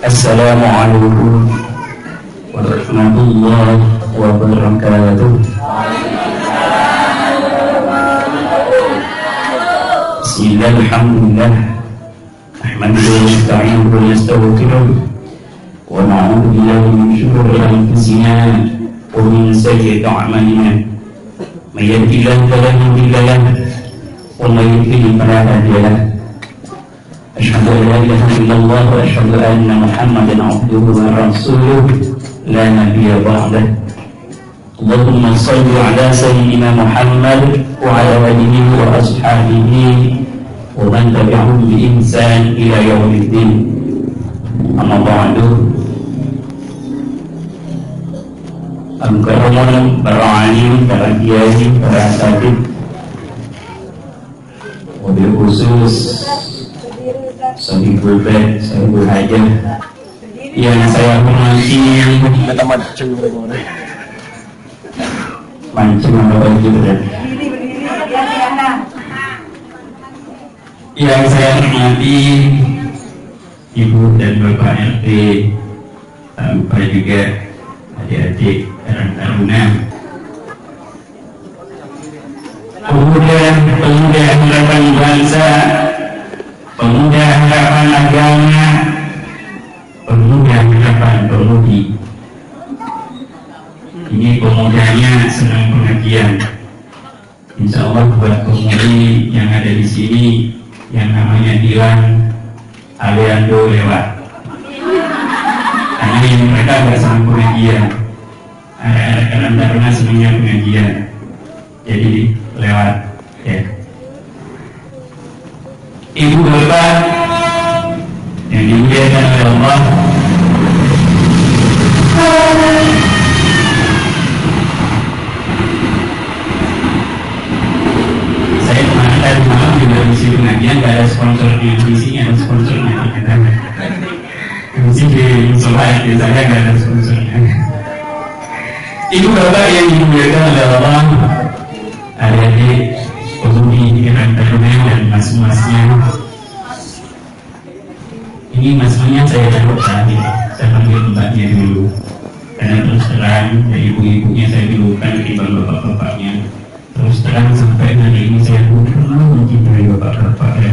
Assalamualaikum warahmatullahi wabarakatuh. Bismillah, alhamdulillah, nahmaduhu wa nasta'inuhu wa nastaghfiruh wa na'udzu billahi min shururi anfusina wa min sayyiati a'malina. May yahdihillahu fala mudilla lahu wa may yudlil fala hadiya lahu. Asyhadu an la ilaha illallah wa asyhadu anna Muhammadan 'abduhu wa rasuluh la nabiyya ba'dah. Allahumma shalli ala sayyidina Muhammad wa ala alihi wa ashabihi wa man tabi'ahum bi ihsan ila yaumiddin. Amma ba'du. Al-Karam, para alim, para kiai, para asatidz, wabil khusus Sahibul Bait, Sahibul Hajah yang saya hormati, mancing apa lagi berat, yang saya hormati Ibu dan Bapak RT, tanpa juga adik-adik taruna, pemuda harapan bangsa, pemuda harapan agama, pemuda harapan pemudi. Ini pemudanya senang pengajian. Insya Allah buat pemudi yang ada di sini yang namanya Dilan Aliando lewat. Karena yang mereka nggak senang pengajian. Anak-anak taruna senangnya pengajian. Jadi lewat ya. Ibu bapak yang dimuliakan oleh Allah, saya kemarin malam juga misi pengajian, gak ada sponsor di sini, ada sponsornya misi di musola di saya gak ada sponsornya. Ibu bapak yang dimuliakan oleh Allah, adik-adik pemudi dengan taruna dan mas-masnya. Ini mas-masnya saya taruh tadi, saya panggil mbaknya dulu. Karena terus terang, ya ibu-ibunya saya dulukan ketimbang bapak-bapaknya. Terus terang sampai hari ini saya pernah mencintai bapak-bapak ya.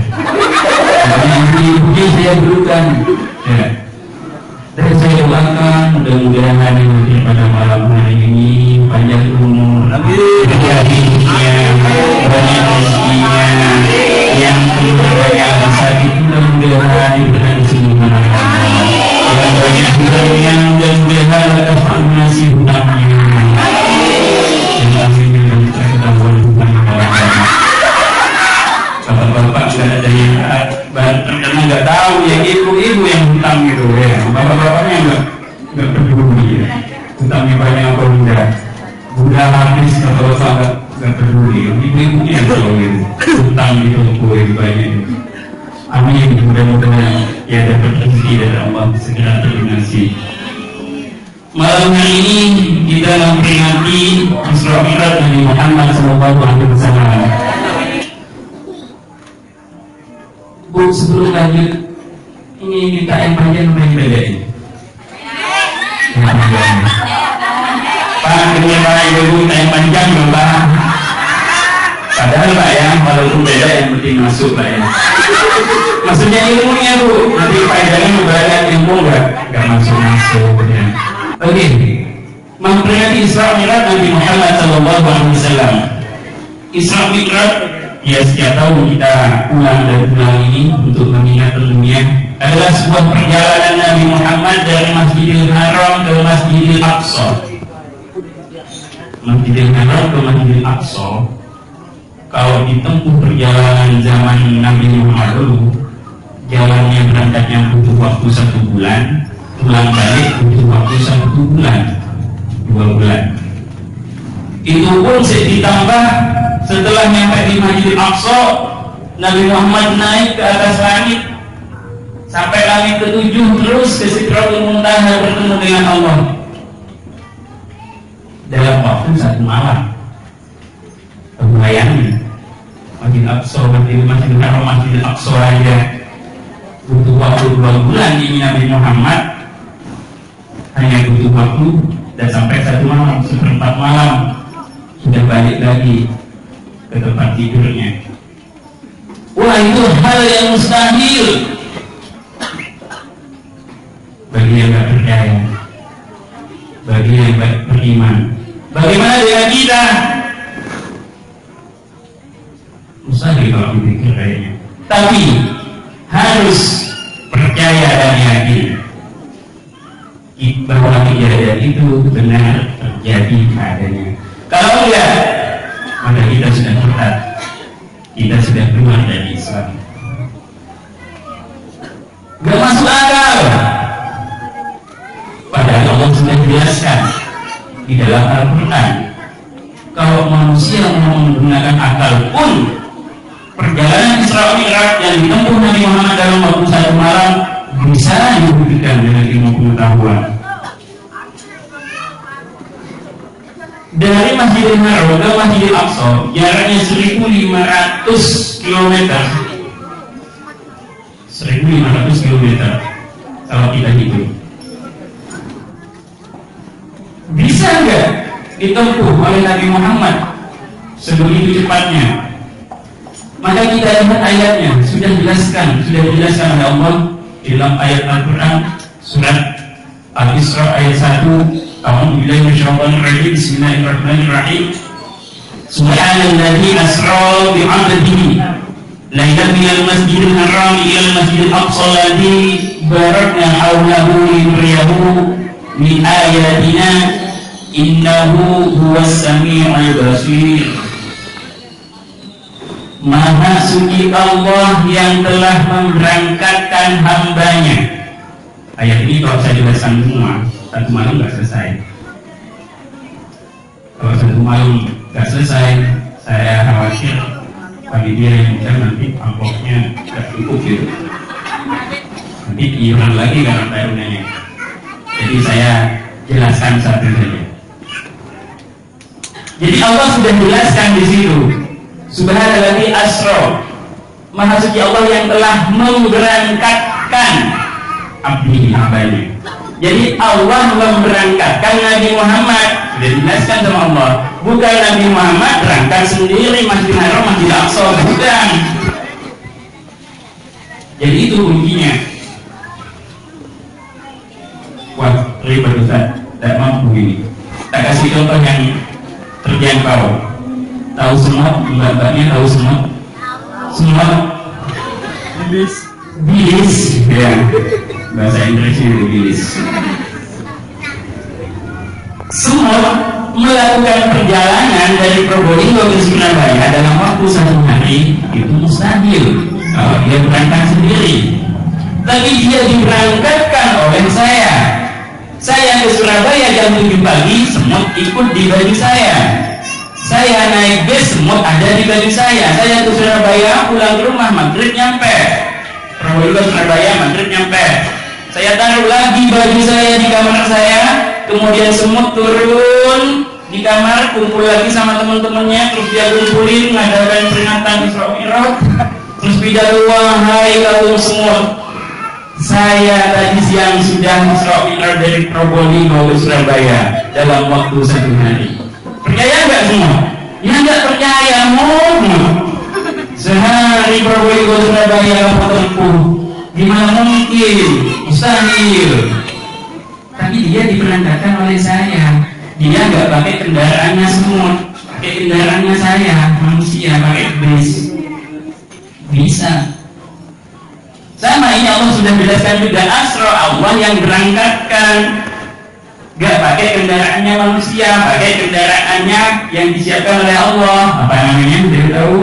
Karena ibu-ibunya saya dulukan. Ya. Dan saya doakan mudah-mudahan nanti pada malam hari ini panjang umur, berkah hidupnya, banyak rezekinya, yang banyak sakit mudah-mudahan diberikan kesembuhan, yang banyak hutangnya mudah-mudahan ada nasi hutangnya. Yang akhirnya kita ketahuan hutangnya orang-orang. Bapak-bapak nggak ada yang karena nggak tahu ya, ibu-ibu yang hutang gitu ya, bapak-bapaknya nggak peduli ya, hutangnya banyak apa enggak, udah habis atau bapak nggak peduli, ibu-ibunya yang tolongin hutang itu kue banyak. Amin, mudah-mudahan ya dapat rezeki dari Allah segera terlunasi. Malam hari ini kita memperingati Isra Mi'raj Nabi Muhammad SAW. Bu, sebelum lanjut, ini minta yang panjang apa yang pendek ini? Pak, ini Pak Ibu minta yang panjang dong Pak. Padahal Pak ya, walaupun beda yang penting masuk Pak ya. Maksudnya ilmunya Bu, nanti faedahnya memberikan ilmu nggak masuk-masuk ya. Oke, memperingati Isra Mi'raj Nabi Muhammad SAW. Isra Mi'raj, ya setiap tahun kita ulang dan ulang ini untuk mengingat dunia, adalah sebuah perjalanan Nabi Muhammad dari Masjidil Haram ke Masjidil Aqsa. Masjidil Haram ke Masjidil Aqsa, kalau ditempuh perjalanan zaman Nabi Muhammad dulu, jalannya berangkatnya butuh waktu 1 bulan, pulang balik butuh waktu 1 bulan, 2 bulan. Itu pun ditambah setelah nyampe di Masjidil Aqsa, Nabi Muhammad naik ke atas langit sampai langit ke-7, terus ke Sidratul Muntaha bertemu dengan Allah dalam waktu 1 malam. Bayangin, Masjidil Aqsa, Masjidil Haram, Masjidil Aqsa aja butuh waktu 2 bulan Nabi Muhammad hanya butuh waktu dan sampai 1 malam, 1/4 malam sudah balik lagi ke tempat tidurnya. Wah, itu hal yang mustahil bagi yang tidak percaya, bagi yang beriman. Bagaimana dengan kita? Mustahil kalau dipikir kayaknya. Tapi harus percaya dan yakin bahwa kejadian itu benar terjadi adanya. Kalau enggak, maka kita sudah murtad, kita sudah keluar dari Islam. Gak masuk akal. Padahal Allah sudah jelaskan di dalam Al-Quran, kalau manusia mau menggunakan akal pun, perjalanan Isra Mi'raj yang ditempuh Nabi Muhammad dalam waktu 1 malam bisa dibuktikan dengan ilmu pengetahuan. Dari Masjidil Haram ke Masjidil Aqsa jaraknya 1.500 km. 1.500 km kalau kita hitung. Bisa nggak ditempuh oleh Nabi Muhammad sebegitu cepatnya? Maka kita lihat ayatnya, sudah dijelaskan oleh Allah dalam ayat Al-Quran surat Al-Isra ayat 1. A'udzubillahi minasyaitonir rajim. Bismillahirrahmanirrahim. Subhanalladzi asra bi 'abdihi lailan minal masjidil haram ila masjidil aqsa alladzi barakna hawlahu linuriyahu min ayatina innahu huwas sami'ul basir. Maha suci Allah yang telah memberangkatkan hambanya. Ayat ini kalau saya jelaskan semua 1 malam nggak selesai. Kalau 1 malam nggak selesai, saya khawatir panitia yang bisa nanti amplopnya nggak cukup gitu. Nanti hilang lagi karena tarunanya. Jadi saya jelaskan satu saja. Jadi Allah sudah jelaskan di situ. Subhanalladzi asra, Maha suci Allah yang telah memberangkatkan abdi hambanya. Jadi Allah memberangkatkan Nabi Muhammad, sudah dijelaskan sama Allah. Bukan Nabi Muhammad berangkat sendiri Masjidil Haram, Masjidil Aqsa, bukan. Jadi itu kuncinya. Wah, ribet Ustaz, tidak mampu ini. Tak kasih contoh yang terjangkau. Tahu semua, mbak-mbaknya tahu semua? Semua? Bilis, ya. Bahasa Inggrisnya bilis. Semua melakukan perjalanan dari Probolinggo ke Surabaya dalam waktu 1 hari itu mustahil kalau dia berangkat sendiri. Tapi dia diberangkatkan oleh saya. Saya ke Surabaya jam 7 pagi, semut ikut di baju saya. Saya naik bis, semut ada di baju saya. Saya ke Surabaya, pulang ke rumah, maghrib nyampe. Probolinggo Surabaya, maghrib nyampe. Saya taruh lagi baju saya di kamar saya, kemudian semut turun di kamar, kumpul lagi sama teman-temannya, terus dia kumpulin, ngadakan peringatan Isra Mi'raj, terus pidato, wahai kaum semut, saya tadi siang sudah Isra Mi'raj dari Probolinggo ke Surabaya dalam waktu 1 hari. Percaya nggak semua? Ya nggak percaya, mau sehari Probolinggo Surabaya kamu tempuh, gimana mungkin? Mustahil. Tapi dia diberangkatkan oleh saya. Dia nggak pakai kendaraannya semut, pakai kendaraannya saya, manusia, pakai bis. Bisa. Sama ini Allah sudah jelaskan juga, asra Allah yang berangkatkan. Gak pakai kendaraannya manusia, pakai kendaraannya yang disiapkan oleh Allah. Apa namanya? Sudah tahu?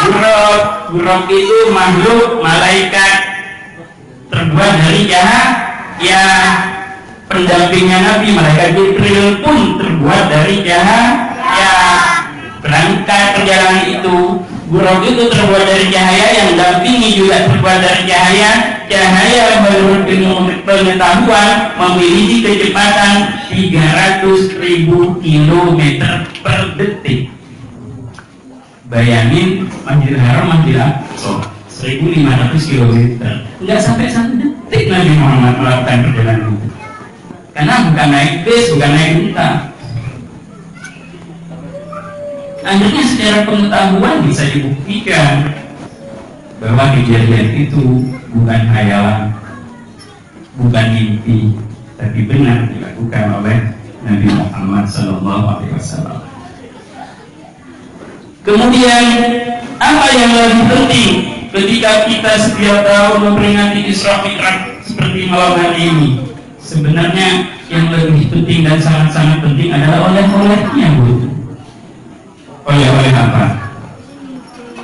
Buruk. Buruk itu makhluk malaikat terbuat dari cahaya. Pendampingnya Nabi, malaikat Jibril pun terbuat dari cahaya. Berangkat perjalanan itu, buruk itu terbuat dari cahaya, yang dampingi juga terbuat dari cahaya. Cahaya menurut pengetahuan memiliki kecepatan 300.000 km per detik. Bayangin Masjidil Haram, Masjidil Aqsa 1.500 km, nggak sampai 1 detik. detik Nabi Muhammad melakukan perjalanan itu. Karena bukan naik bis, bukan naik unta. Akhirnya secara pengetahuan bisa dibuktikan bahwa kejadian itu bukan khayalan, bukan mimpi, tapi benar dilakukan oleh Nabi Muhammad SAW. Kemudian apa yang lebih penting ketika kita setiap tahun memperingati Isra Mi'raj seperti malam hari ini? Sebenarnya yang lebih penting dan sangat-sangat penting adalah oleh-olehnya, Bu. Oleh-oleh apa?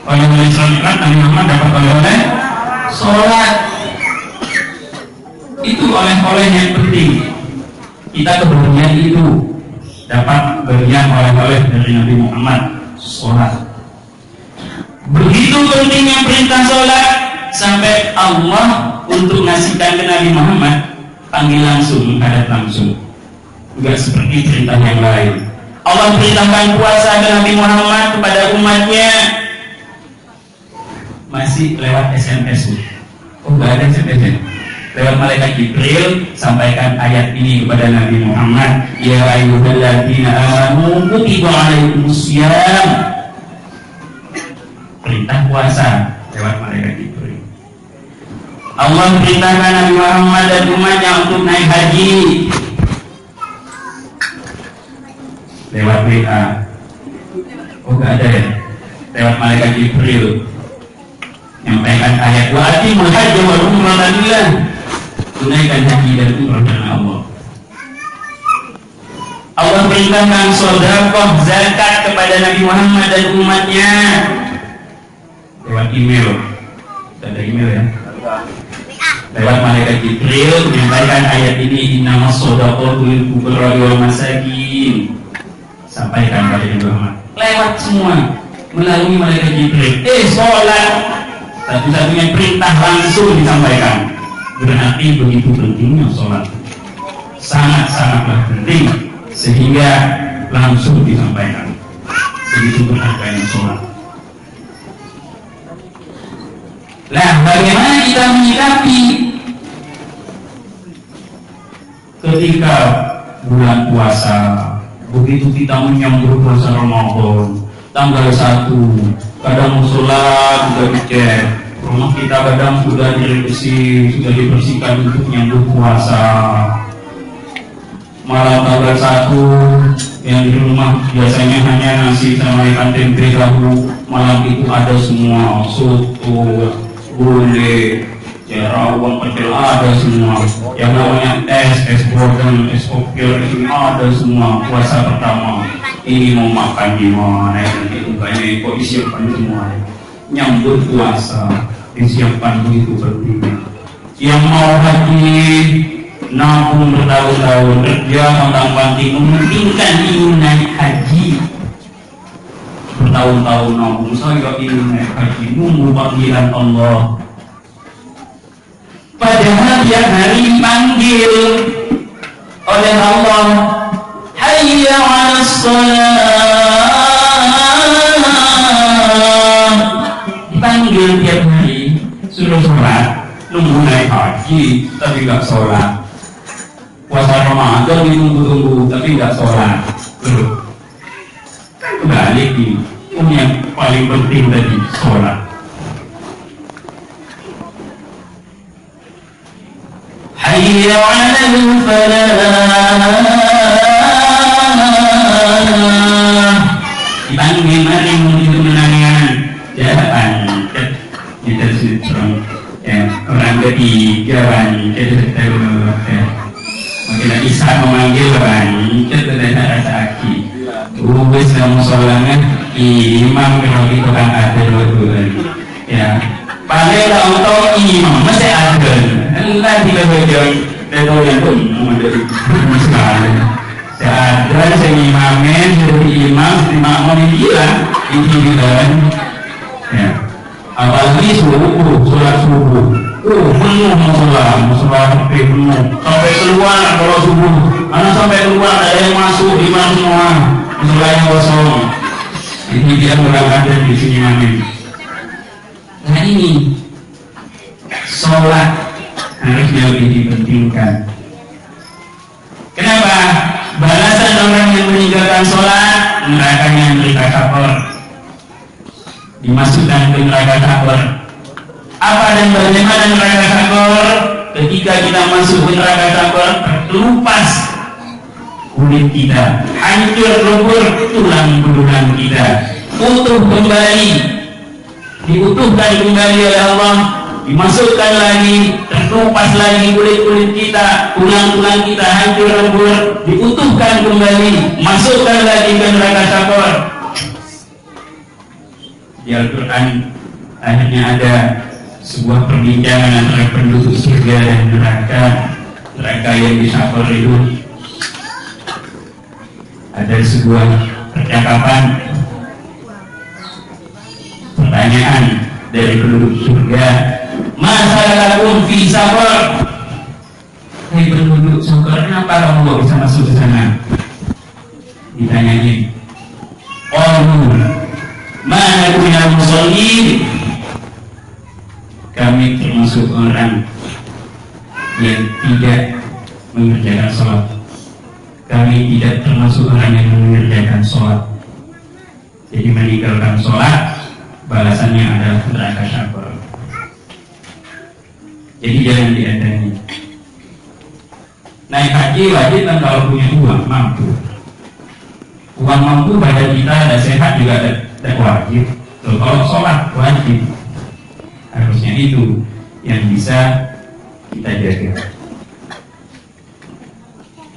Oleh-oleh Isra Mi'raj Nabi Muhammad dapat oleh-oleh sholat. Itu oleh-oleh yang penting. Kita keberanian itu dapat bagian oleh-oleh dari Nabi Muhammad, sholat. Begitu pentingnya perintah sholat sampai Allah untuk ngasihkan ke Nabi Muhammad panggil langsung, menghadap langsung. Juga seperti perintah yang lain. Allah perintahkan puasa ke Nabi Muhammad kepada umatnya masih lewat SMS. Oh, nggak ada SMS. Lewat malaikat Jibril sampaikan ayat ini kepada Nabi Muhammad, ya ayyuhalladzina amanu kutiba alaikumusiyam. Perintah puasa lewat malaikat Jibril. Allah perintahkan Nabi Muhammad dan umatnya untuk naik haji lewat WA. Oh, nggak ada ya? Lewat malaikat Jibril nyampaikan ayat wa atimul hajja wal umrata lillah. Tunaikan haji dan umrah karena Allah. Allah perintahkan sedekah zakat kepada Nabi Muhammad dan umatnya lewat email. Ada email ya? Lewat malaikat Jibril menyampaikan ayat ini, innamas shadaqatu lil fuqara wal masakin. Sampaikan kepada Nabi Muhammad. Lewat semua melalui malaikat Jibril. Sholat satu-satunya perintah langsung disampaikan. Berarti begitu pentingnya sholat, sangat-sangatlah penting sehingga langsung disampaikan. Begitu berharganya sholat. Nah, bagaimana kita menyikapi ketika bulan puasa, begitu kita menyambut puasa Ramadan tanggal 1, kadang sholat sudah dicek, rumah kita kadang sudah direvisi, sudah dibersihkan untuk menyambut puasa. Malam tanggal 1 yang di rumah biasanya hanya nasi sama ikan tempe tahu, malam itu ada semua, soto, gulai, rawon, pecel ada semua. Yang namanya es bodeng, es kopil ini ada semua. Puasa pertama ini mau makan gimana? Itu banyak kok disiapkan semua. Nyambut puasa disiapkan begitu pentingnya. Yang mau haji nabung bertahun-tahun kerja pantang-panting mementingkan ingin naik haji, bertahun-tahun nabung saya ingin naik haji, nunggu panggilan Allah. Padahal tiap hari dipanggil oleh Allah, hayya 'alas shalah. Dipanggil tiap hari, suruh sholat, nunggu naik haji tapi nggak sholat. Puasa Ramadan ditunggu-tunggu tapi nggak sholat. Kan kembali di yang paling penting tadi, sholat. Hayya 'alal falah. Dipanggil mari menuju kemenangan. Jalan kita sudah orang ketiga wanita ya. Mungkin Isa memanggil wanita tidak rasa aki. Ubus kamu solangan imam kalau itu kan ada dua ya. Paling untuk imam masih ada. Entah tidak bejong dan yang pun dari sekali. Seadra saya imamin dari imam makmum hilang ini kan. Ya. Apalagi subuh, sholat subuh. Penuh musola penuh. Sampai keluar kalau subuh. Anak sampai keluar ada yang masuk di mana semua. Musola yang kosong. Ini dia berangkat di sini mamin. Nah ini sholat harusnya lebih dipentingkan. Kenapa? Balasan orang yang meninggalkan sholat, nerakanya neraka sakor, dimasukkan ke neraka sakor. Apa dan bagaimana neraka sakor? Ketika kita masuk ke neraka sakor, terkelupas kulit kita, hancur lebur tulang-tulang kita, utuh kembali, diutuhkan kembali oleh Allah, dimasukkan lagi, terkelupas lagi kulit-kulit kita, tulang-tulang kita hancur lebur, diutuhkan kembali, masukkan lagi ke neraka sakor. Di Al-Quran akhirnya ada sebuah perbincangan antara penduduk surga dan neraka. Neraka yang di sakor itu ada sebuah percakapan, pertanyaan dari penduduk surga, masalahkum fi sakor. Hei penduduk sakor, kenapa kamu bisa masuk ke sana? Ditanyain. Mana minal musallin? Kami termasuk orang yang tidak mengerjakan sholat. Kami tidak termasuk orang yang mengerjakan sholat. Jadi meninggalkan sholat, balasannya adalah neraka sakor. Jadi jangan diadani. Naik haji wajib kan kalau punya uang mampu. Uang mampu badan kita ada sehat juga ada wajib. Kalau sholat wajib. Harusnya itu yang bisa kita jaga.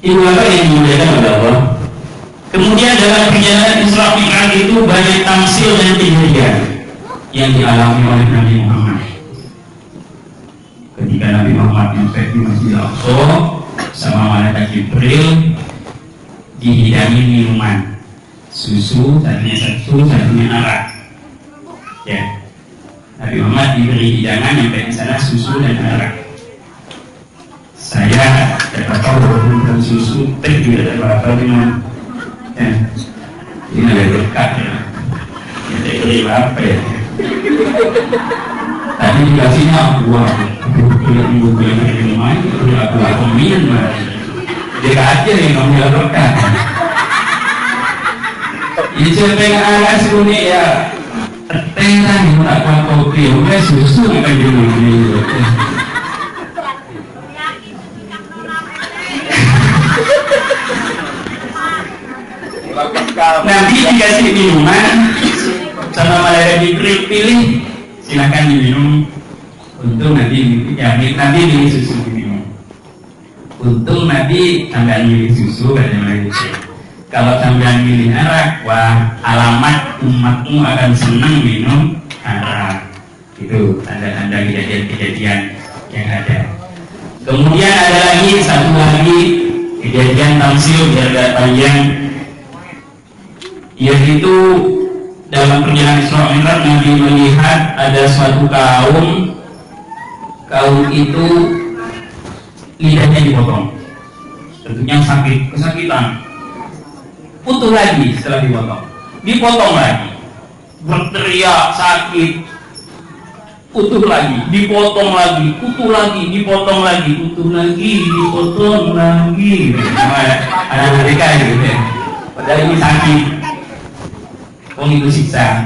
Ibu bapak yang dimuliakan oleh Allah. Kemudian dalam perjalanan Isra Mi'raj itu banyak tamsil dan kejadian yang dialami oleh Nabi Muhammad. Ketika Nabi Muhammad sampai di Masjidil Aqsa sama malaikat Jibril, dihidangin minuman, susu, satunya arak. Ya, Nabi Muhammad diberi hidangan sampai di sana susu dan arak. Saya tidak tahu bukan susu, teh juga ada apa dengan. Ya, ini agak dekat ya. Ya, saya beri apa ya? Tadi dikasihnya uang, ibu yang minuman, aku minum, dia aja yang ngambil berkat. Ini siapa yang alas kuning ya? Tengah yang tak kuat kopi, udah susu akan diminum. Nanti dikasih minuman sama malaikat Jibril, pilih silakan diminum. Untung nanti milih susu diminum. Untung nanti sampai milih susu katanya malaikat Jibril. Kalau sampai milih arak, wah alamat umatmu akan senang minum arak. Itu tanda-tanda kejadian-kejadian yang ada. Kemudian ada lagi satu lagi kejadian tamsil biar gak panjang, yaitu dalam perjalanan Isra Mi'raj Nabi melihat ada suatu kaum itu lidahnya dipotong, tentunya kesakitan, utuh lagi setelah dipotong lagi, berteriak sakit, utuh lagi, dipotong lagi, utuh lagi, dipotong lagi, utuh lagi, dipotong lagi. Ada mereka gitu ya. Padahal ini sakit. Itu siksa.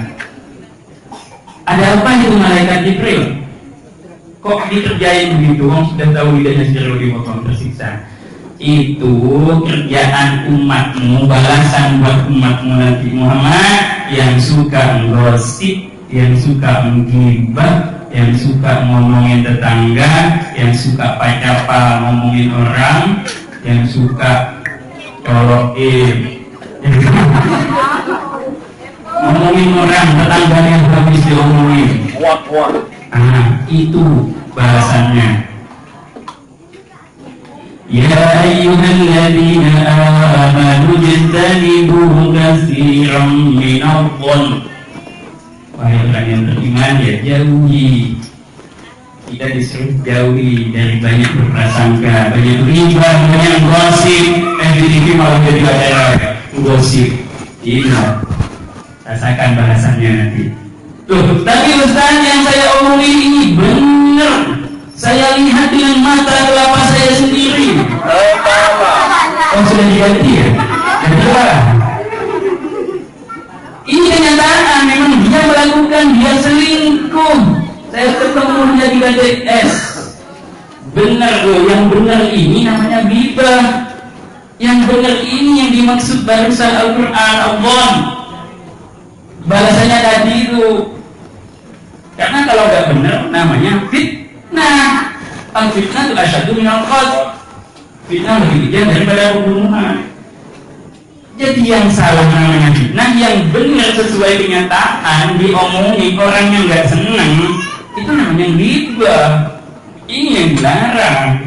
Ada apa itu malaikat Jibril? Kok dikerjain begitu? Orang sudah tahu lidahnya sendiri dipotong, tersiksa. Itu kerjaan umatmu, balasan buat umatmu Nabi Muhammad yang suka menggosip, yang suka menggibah, yang suka ngomongin tetangga, yang suka pacapa ngomongin orang, yang suka colokin, ngomongin orang, tetangganya yang habis diomongin. Itu balasannya. Ya ayyuhalladzina amanu jtanibu katsiran minadh-dhann. Wahai orang yang beriman, ya jauhi. Kita disuruh jauhi dari banyak berprasangka, banyak riba, banyak gosip. Di TV malah jadi acara gosip. Ingat, rasakan balasannya nanti. Loh, tapi Ustaz yang saya omongin ini benar. Saya lihat dengan mata kelapa saya sendiri. Oh, sudah diganti ya? Kedua, ini kenyataan, memang dia melakukan, dia selingkuh. Saya ketemu dia di KTS. Benar loh, yang benar ini namanya ghibah. Yang benar ini yang dimaksud barusan Al-Quran, Allah. Balasannya tadi itu. Karena kalau nggak benar namanya fitnah. Al-fitnah itu asyadu minal qatl. Fitnah lebih kejam daripada pembunuhan. Jadi yang salah namanya fitnah, yang benar sesuai kenyataan diomongin orang yang nggak senang, itu namanya ghibah. Ini yang dilarang.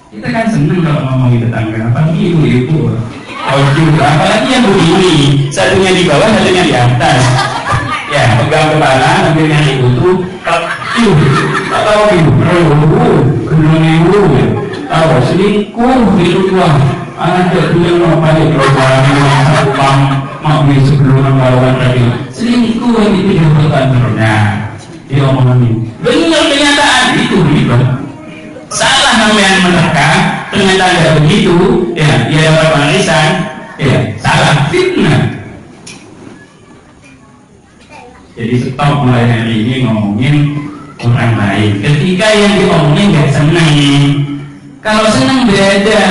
Kita kan senang kalau ngomongin tetangga, apalagi ibu-ibu. Oh juga, apalagi yang begini, satunya di bawah, satunya di atas. Ya, pegang kepala, ambil yang ibu tuh, tak tahu ibu, kedua ibu, tahu selingkuh itu tua. Ada tuh yang mau balik keluar, mau besok belum melawan tadi. Selingkuh itu dibutuhkan terusnya. Dia ngomongin, benar kenyataan itu ghibah. Salah namanya menerka, ternyata tidak begitu, ya dia dapat warisan, ya salah fitnah. Jadi stop mulai hari ini ngomongin orang lain. Ketika yang diomongin nggak senang, kalau senang beda.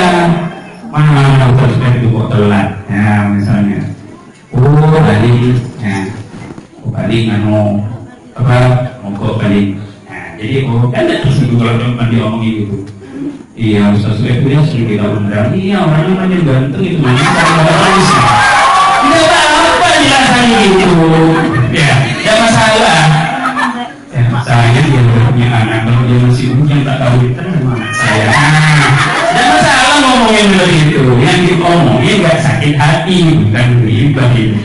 Mana terus itu kok telat? Ya misalnya, tadi, ya, tadi nganu apa? Mogok tadi. Jadi kan ada tersinggung kalau cuma diomongin gitu. Iya, Ustaz itu dia sering kita undang. Iya, orangnya banyak ganteng itu banyak manis. Tidak apa-apa dirasanya gitu. Ya, tidak masalah. Ya, saya dia punya anak, kalau dia masih bujang tak tahu itu anak saya. Tidak masalah ngomongin begitu. Yang diomongin nggak sakit hati, bukan ghibah itu.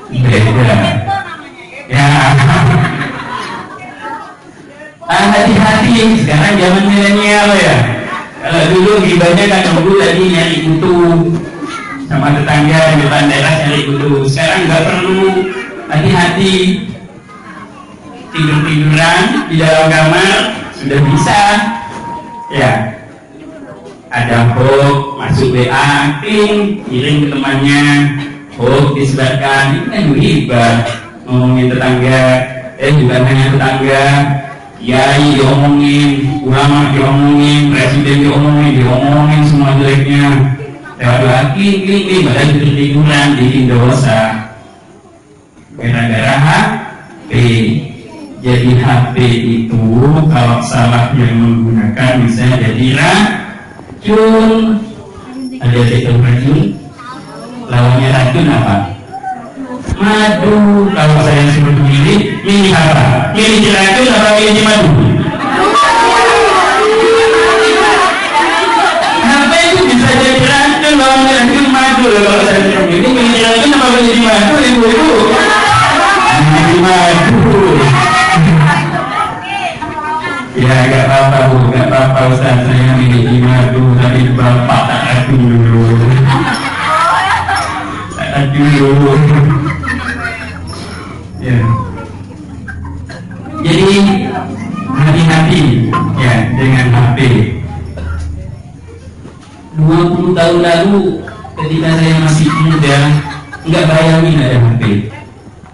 Beda. Ya. Hati-hati sekarang zaman milenial ya. Kalau dulu ghibahnya kan dulu tadi nyari kutu sama tetangga di depan daerah nyari kutu. Sekarang nggak perlu, hati-hati. Tidur-tiduran di dalam kamar sudah bisa. Ya. Ada hoax masuk WA, kirim ke temannya, hoax disebarkan. Ini kan ghibah. Ngomongin tetangga, juga hanya tetangga. Kiai diomongin, ulama diomongin, presiden diomongin semua jeleknya. Lewat lagi, badan tiduran, bikin dosa. Gara-gara HP. Jadi HP itu kalau salah yang menggunakan bisa jadi racun. Ada racun? Lawannya racun apa? Madu. Kalau saya suruh milih apa? Milih racun apa milih madu? Apa itu bisa jadi racun? Lawannya racun madu. Kalau saya suruh milih racun apa milih madu? Ibu-ibu milih madu. Ya gak apa-apa Bu, gak apa-apa Ustaz, saya milih madu. Tapi bapak tak racun dulu. Tak racun dulu. Ya. Jadi hati-hati ya dengan HP. 20 tahun lalu ketika saya masih muda nggak bayangin ada HP.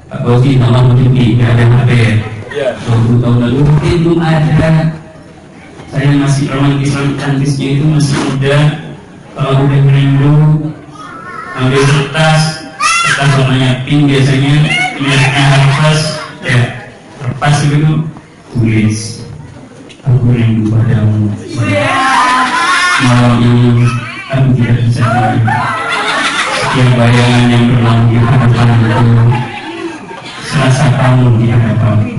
Pak Bosi nama mencuci nggak ada HP ya. 20 tahun lalu mungkin belum ada. Saya masih romantis-romantisnya itu masih muda. Kalau udah merindu ambil kertas warnanya pink biasanya, miliknya harpas ya, kertas begitu tulis aku rindu padamu malam ini aku tidak bisa lagi sekian bayangan yang berlalu di hadapanku serasa kamu di hadapanku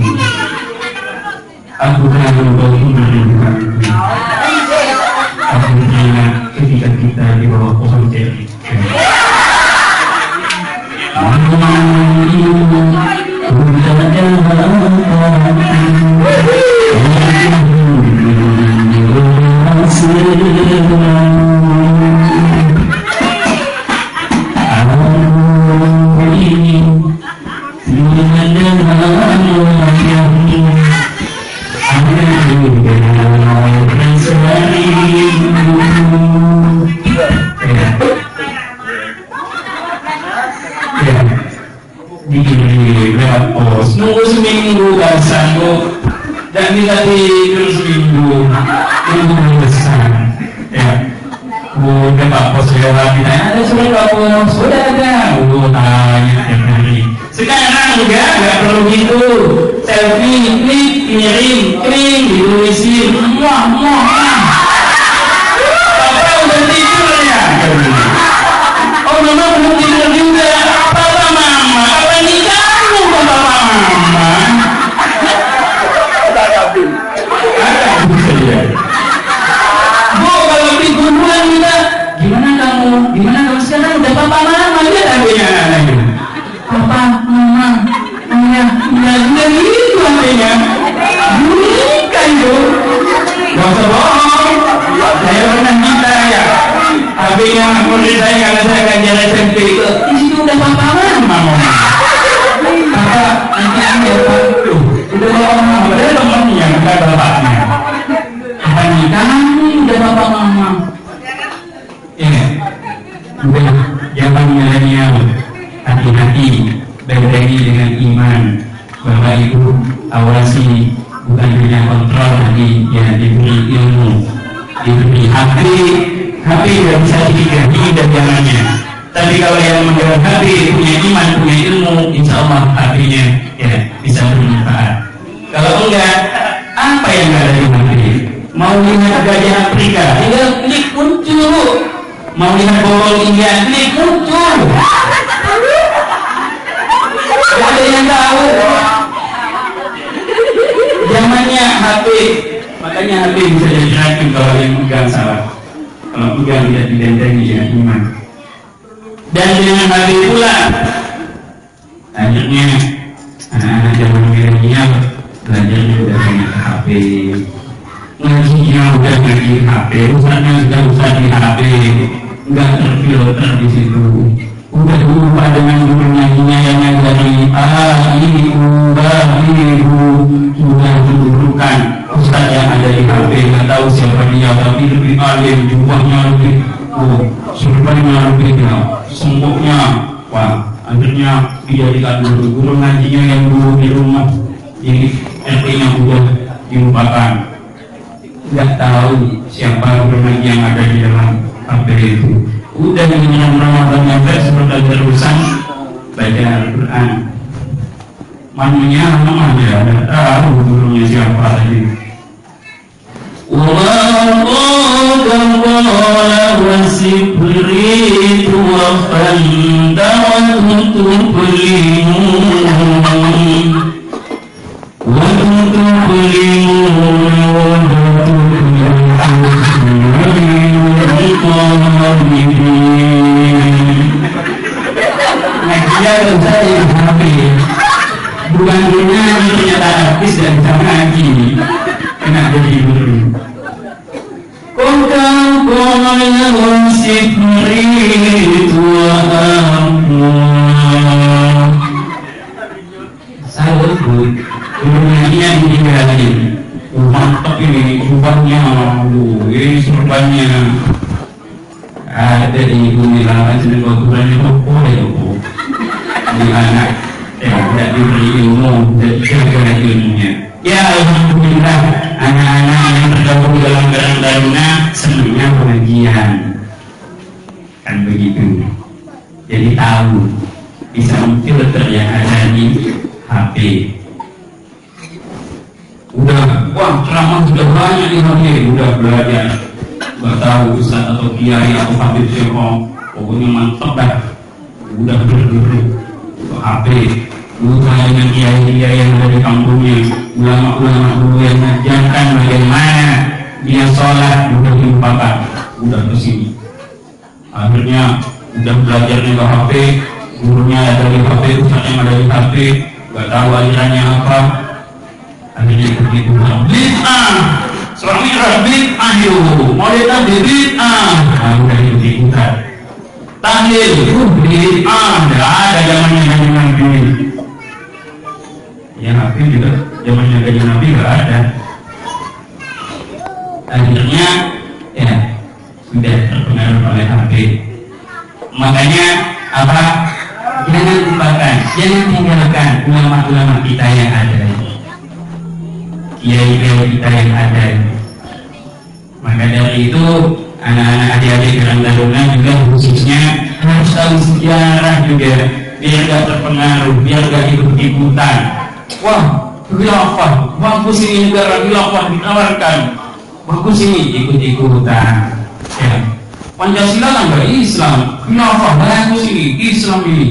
aku rindu baumu merindukanku aku teringat ketika kita di bawah pohon ceri. kita tidur seminggu ilmu besar ya. Udah Pak Pos lewat ditanya ada surat Pak Pos, sudah ada. Tanya tiap hari. Sekarang juga nggak perlu gitu, selfie, klik, kirim, ditulisin, Papa udah tidur ya? Oh mama belum tidur juga. Papa mama, apa ini kamu Papa mama? Bu kalau beli gunungan kita, gimana kamu sekarang udah Papa mama dia adanya. Papa mama, nggak gitu adanya. Bukan bu, nggak usah bohong. Saya pernah minta ya, HP-nya murid saya kalau saya ngajar SMP itu, di situ udah Papa mama. Papa nanti ada Pak, udah Papa mama, udah temennya, bukan bapaknya. Apa nih kamu udah Papa mama? Ya, udah zaman milenial, hati-hati, berani dengan iman. Bapak Ibu awasi, bukan hanya kontrol lagi, ya diberi ilmu. Diberi HP tidak bisa diganti dan jalannya. Tapi kalau yang memegang HP punya iman, punya ilmu, insya Allah HP-nya ya bisa bermanfaat. Kalau enggak, apa yang ada di HP? Mau lihat gajah Afrika, tinggal klik muncul. Mau lihat bawang India, klik muncul. Gak ada yang tahu. Zamannya HP. Makanya HP bisa jadi racun kalau yang pegang salah. Kalau pegang tidak didendengi dengan iman. Dan dengan HP pula, akhirnya anak-anak zaman milenial belajarnya udah banyak HP, ngajinya udah ngaji HP, usahanya sudah usah di HP, nggak terfilter di situ. Udah lupa dengan guru nyanyinya yang dari ibu, sudah mendudukan ustaz yang ada di HP, nggak tahu siapa dia, tapi lebih alim, jubahnya lebih, surbannya lebih, sempuknya, wah, akhirnya dijadikan guru ngajinya yang dulu di rumah, di RT-nya udah dilupakan, nggak tahu siapa guru ngaji yang ada di dalam HP itu. Udah dengan Ramadan nyampe seperti terusan baca Al-Quran, manunya aja ada tahu gurunya siapa lagi. Bukan dunia ini ternyata habis dan bisa ngaji, kena jadi guru. Saya guru ngajinya ditinggalin. Mantap ini, jubahnya, ini surbannya. Ada di bumi lawan sedang kebetulannya di anak. Tidak diberi ilmu dan jaga ilmunya. Ya alhamdulillah, anak-anak yang tergabung dalam Karang Taruna senangnya pengajian, kan begitu. Jadi tahu, bisa memfilter yang ada di HP. Udah, wah ceramah sudah banyak di HP, udah belajar. Gak tahu ustaz atau kiai atau habib siapa, pokoknya mantap dah. Udah berdiri HP. Bukan dengan kiai-kiai yang ada di kampungnya, ulama-ulama dulu yang mengajarkan bagaimana dia sholat, udah dilupakan, udah kesini. Akhirnya udah belajarnya ke HP, gurunya ada di HP, ustaznya ada di HP, gak tahu alirannya apa. Akhirnya begitu bid'ah, seorang mirah bid'ah yuk, mau datang di bid'ah, udah diikutan. Tahlil, bid'ah, gak ada zamannya Nabi. Ya HP juga zamannya gaji Nabi gak ada. Akhirnya ya sudah terpengaruh oleh HP. Makanya apa? Jangan lupakan, jangan tinggalkan ulama-ulama kita yang ada. kiai-kiai kita yang ada. Maka dari itu anak-anak adik-adik Karang Taruna juga khususnya harus tahu sejarah juga, biar gak terpengaruh, biar gak ikut-ikutan. Wah, khilafah, bagus ini negara khilafah ditawarkan, bagus ini ikut-ikutan. Ya. Pancasila kan gak Islam, khilafah bagus ini, Islam ini.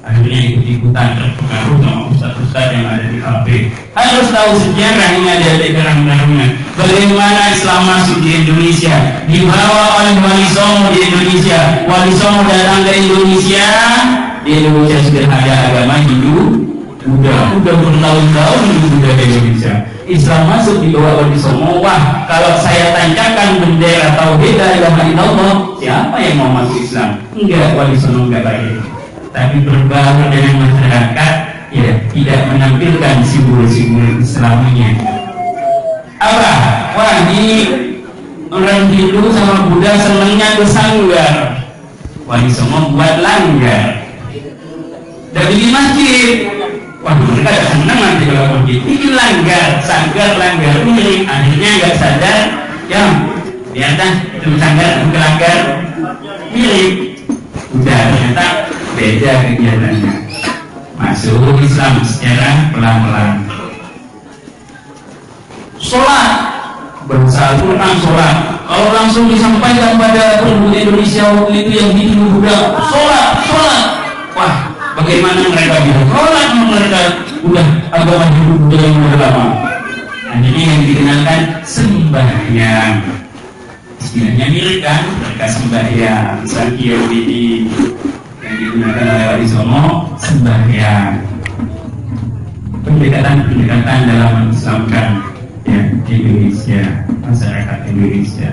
Akhirnya ikut-ikutan terpengaruh sama ustaz-ustaz yang ada di HP. Harus tahu sejarah ini adik-adik Karang Taruna. Bagaimana Islam masuk di Indonesia, dibawa oleh Wali Songo di Indonesia. Wali Songo datang ke Indonesia. Di Indonesia sudah ada agama Hindu, udah bertahun-tahun sudah di Indonesia. Islam masuk di bawah Wali Songo. Wah, kalau saya tancapkan bendera tauhid la ilaha illallah, siapa yang mau masuk Islam? Enggak, Wali Songo enggak baik. Tapi berbaur dengan masyarakat, ya tidak menampilkan simbol-simbol Islaminya. Apa? Wah, ini orang Hindu sama Buddha senangnya ke sanggar. Wali Songo buat langgar. Dari di masjid. Wah, mereka ada senang nanti kalau masjid. Ini langgar, sanggar, langgar. Ini akhirnya nggak sadar. Ya, biarkan itu sanggar, itu langgar. Mirip. Udah, ternyata beda kegiatannya. Masuk Islam secara pelan-pelan. Sholat, bahasa Al-Quran sholat. Kalau langsung disampaikan pada penduduk Indonesia waktu itu yang Hindu Buddha, sholat. Wah, bagaimana mereka bisa sholat? Mereka udah agama Hindu Buddha yang udah lama. Akhirnya yang dikenalkan sembahyang. Istilahnya mirip kan? Mereka sembahyang, Sankyo ini yang digunakan oleh Wali Songo, sembahyang. Pendekatan dalam mengislamkan ya Indonesia, masyarakat Indonesia.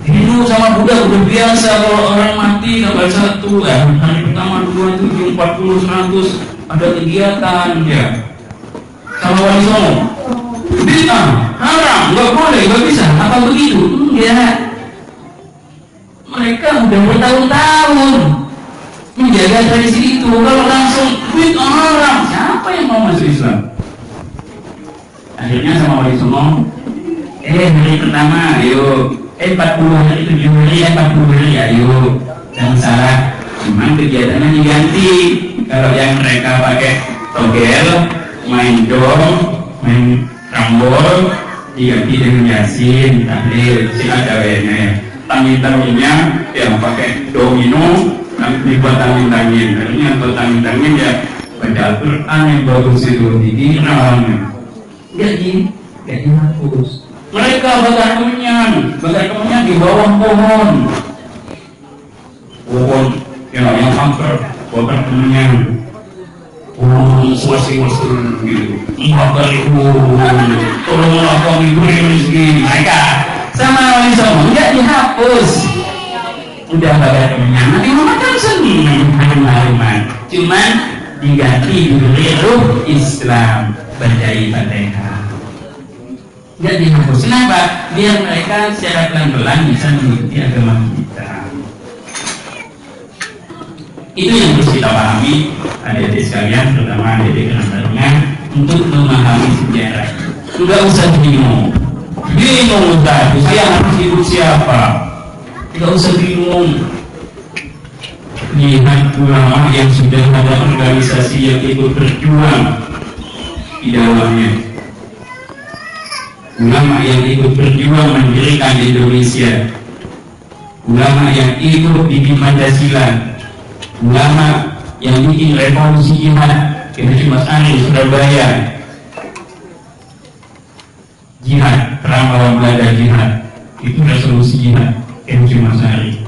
Hindu sama Buddha udah biasa kalau orang mati tanggal 1 ya, hari pertama 2, 7, 40, 100 ada kegiatan ya. Kalau Wali Songo bid'ah, haram, nggak boleh, nggak bisa, apa begitu? Enggak. Mereka udah bertahun-tahun menjaga tradisi itu. Kalau langsung bid'ah haram, siapa yang mau masuk Islam? Akhirnya sama Wali Songo, hari pertama, ayo, 40 hari, 7 hari, 40 hari, ayo, jangan salah. Cuman kegiatannya diganti. Kalau yang mereka pakai togel, main dom, main rambol, diganti dengan Yasin, tahlil, sila dawainya ya. Tangin-tanginnya yang pakai domino, dibuat tangin-tangin. Akhirnya untuk tangin-tangin ya baca Al-Quran yang bagus itu, dikiraannya. Enggak dihapus. Mereka bakar kemenyan di bawah pohon ya, yang angker, bakar kemenyan. Masing-masing gitu. 4.000 tolonglah kami beri rezeki. Mereka sama Wali Songo enggak dihapus. Udah bakar kemenyan, nanti makan senang harum-haruman. Cuman diganti diberi ruh Islam, bacai Fatihah. Enggak dihapus. Kenapa? Biar mereka secara pelan-pelan bisa mengikuti agama kita. Itu yang harus kita pahami, adik-adik sekalian, terutama adik-adik Karang Taruna, untuk memahami sejarah. Tidak usah bingung Ustaz, saya harus ikut siapa? Tidak usah bingung. Lihat ulama yang sudah ada organisasi yang ikut berjuang di dalamnya. Ulama yang ikut berjuang mendirikan Indonesia. Ulama yang ikut bikin Pancasila. Ulama yang bikin revolusi jihad, itu Mas Ani Surabaya, jihad perang lawan Belanda, jihad itu resolusi jihad, itu Mas Ani.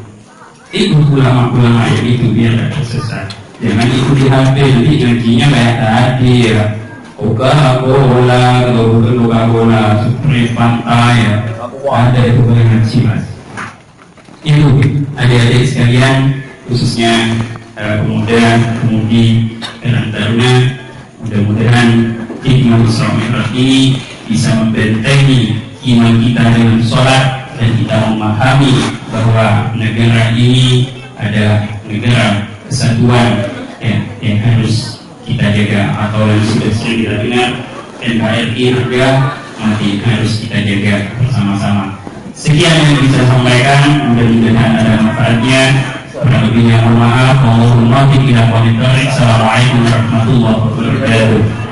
Ikut ulama-ulama yang itu biar tidak tersesat. Jangan ikuti HP, nanti janjinya kayak tadi ya. Coca-Cola, Supri Pantai ya. Ada itu banyak sih Mas. Itu adik-adik sekalian, khususnya pemuda-pemudi Karang Taruna, mudah-mudahan hikmah Isra ini bisa membentengi iman kita dengan sholat, dan kita memahami bahwa negara ini adalah negara kesatuan yang harus kita jaga. Atau yang sudah sering kita dengar, NKRI juga masih harus kita jaga bersama-sama. Sekian yang bisa saya sampaikan, mudah-mudahan ada manfaatnya. Kurang lebihnya mohon maaf. Assalamualaikum warahmatullahi wabarakatuh.